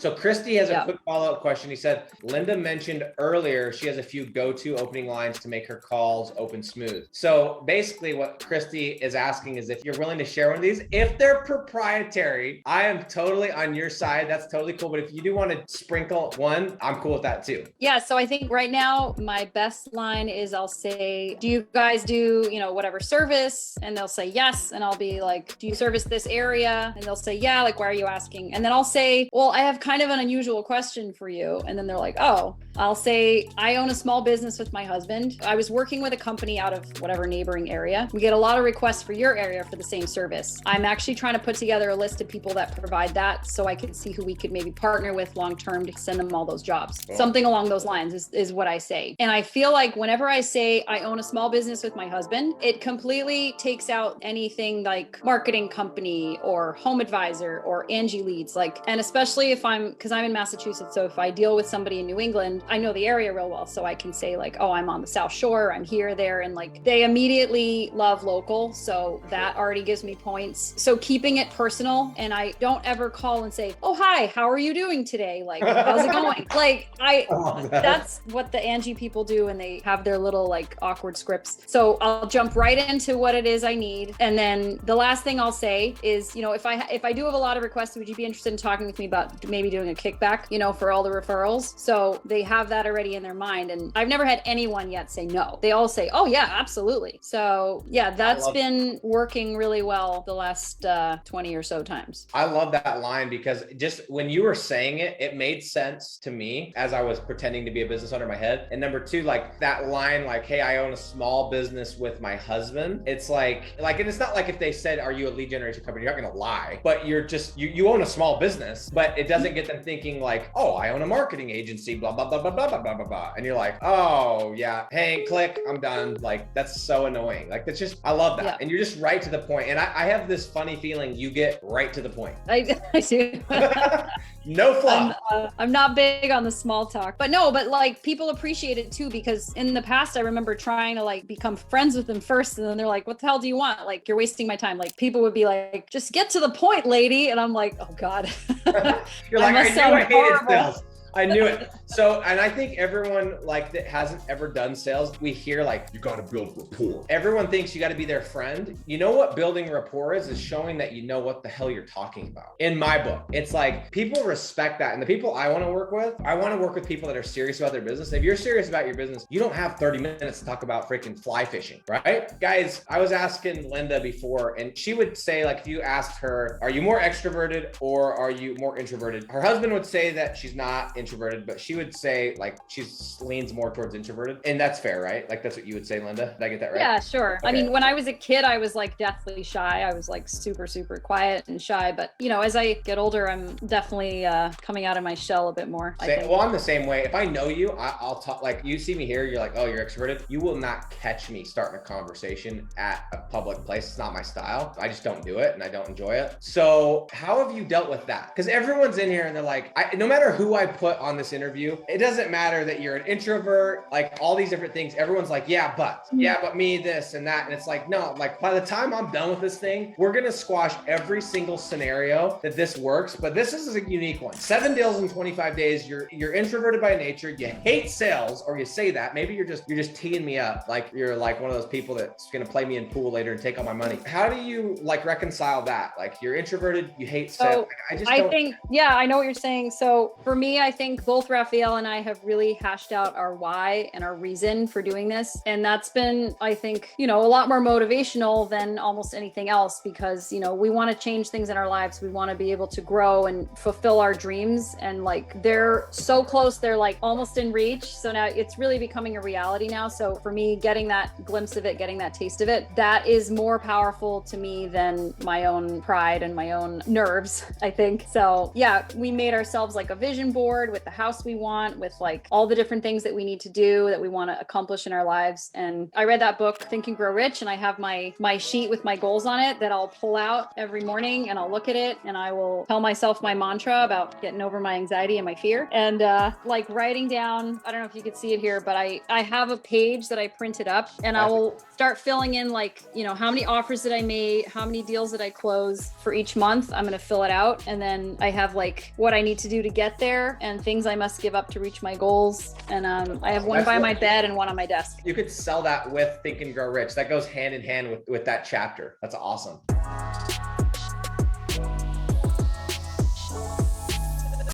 So Christy has a quick follow-up question. He said, Linda mentioned earlier she has a few go-to opening lines to make her calls open smooth. So basically what Christy is asking is if you're willing to share one of these. If they're proprietary, I am totally on your side. That's totally cool. But if you do want to sprinkle one, I'm cool with that too. Yeah. So I think right now my best line is I'll say, do you guys do, whatever service? And they'll say yes. And I'll be like, do you service this area? And they'll say, yeah. Like, why are you asking? And then I'll say, well, I have kind of an unusual question for you. And then they're like, oh. I'll say, I own a small business with my husband. I was working with a company out of whatever neighboring area. We get a lot of requests for your area for the same service. I'm actually trying to put together a list of people that provide that so I can see who we could maybe partner with long-term to send them all those jobs. Oh. Something along those lines is what I say. And I feel like whenever I say I own a small business with my husband, it completely takes out anything like marketing company or home advisor or Angie Leads. And especially because I'm in Massachusetts. So if I deal with somebody in New England, I know the area real well. So I can say oh, I'm on the South Shore, I'm here, there. And they immediately love local. So that already gives me points. So keeping it personal. And I don't ever call and say, oh, hi, how are you doing today? How's it going? That's what the Angie people do. And they have their little awkward scripts. So I'll jump right into what it is I need. And then the last thing I'll say is, if I do have a lot of requests, would you be interested in talking with me about maybe doing a kickback, for all the referrals? So they have that already in their mind. And I've never had anyone yet say no. They all say, oh yeah, absolutely. So yeah, that's been working really well the last 20 or so times. I love that line because just when you were saying it, it made sense to me as I was pretending to be a business owner in my head. And number two, that line, hey, I own a small business with my husband. It's and it's not like if they said, are you a lead generation company? You're not going to lie, but you're just, you own a small business, but it doesn't get them thinking oh, I own a marketing agency, blah, blah, blah, blah, blah, blah, blah, blah. And you're like, oh yeah, hey, click, I'm done. That's so annoying. That's just, I love that. Yeah. And you're just right to the point. And I have this funny feeling you get right to the point. I do. No fluff. I'm not big on the small talk, but people appreciate it too, because in the past, I remember trying to become friends with them first. And then they're like, what the hell do you want? You're wasting my time. People would be like, just get to the point, lady. And I'm like, oh God. You're like, I knew I hated sales. I knew it. So, and I think everyone that hasn't ever done sales, we hear you got to build rapport. Everyone thinks you got to be their friend. You know what building rapport is showing that you know what the hell you're talking about. In my book, it's people respect that. And the people I want to work with, I want to work with people that are serious about their business. If you're serious about your business, you don't have 30 minutes to talk about freaking fly fishing, right? Guys, I was asking Linda before, and she would say if you asked her, are you more extroverted or are you more introverted? Her husband would say that she's not introverted, but she would say she leans more towards introverted. And that's fair, right? That's what you would say, Linda. Did I get that right? Yeah, sure. Okay. I mean, when I was a kid, I was deathly shy. I was super, super quiet and shy. But as I get older, I'm definitely coming out of my shell a bit more. Well, I'm the same way. If I know you, I'll talk. You see me here, you're oh, you're extroverted. You will not catch me starting a conversation at a public place. It's not my style. I just don't do it and I don't enjoy it. So how have you dealt with that? Because everyone's in here and they're no matter who I put on this interview, it doesn't matter that you're an introvert, all these different things. Everyone's yeah, but me, this and that. And it's no, by the time I'm done with this thing, we're going to squash every single scenario that this works. But this is a unique one. 7 deals in 25 days. You're introverted by nature. You hate sales, or you say that. Maybe you're just teeing me up. You're one of those people that's going to play me in pool later and take all my money. How do you reconcile that? You're introverted, you hate sales. I think, yeah, I know what you're saying. So for me, I think both Raphael and I have really hashed out our why and our reason for doing this. And that's been, I think, a lot more motivational than almost anything else because, we want to change things in our lives. We want to be able to grow and fulfill our dreams. And they're so close, they're almost in reach. So now it's really becoming a reality now. So for me, getting that glimpse of it, getting that taste of it, that is more powerful to me than my own pride and my own nerves, I think. So yeah, we made ourselves a vision board with the house we want. want, with like all the different things that we need to do, that we want to accomplish in our lives. And I read that book, Think and Grow Rich, and I have my sheet with my goals on it that I'll pull out every morning, and I'll look at it, and I will tell myself my mantra about getting over my anxiety and my fear. And like writing down, I don't know if you could see it here, but I have a page that I printed up, and I will start filling in, like, you know, how many offers did I make, how many deals did I close for each month. I'm going to fill it out. And then I have like what I need to do to get there and things I must give up to reach my goals. And I have one by my bed and one on my desk. You could sell that with Think and Grow Rich. That goes hand in hand with that chapter. That's awesome.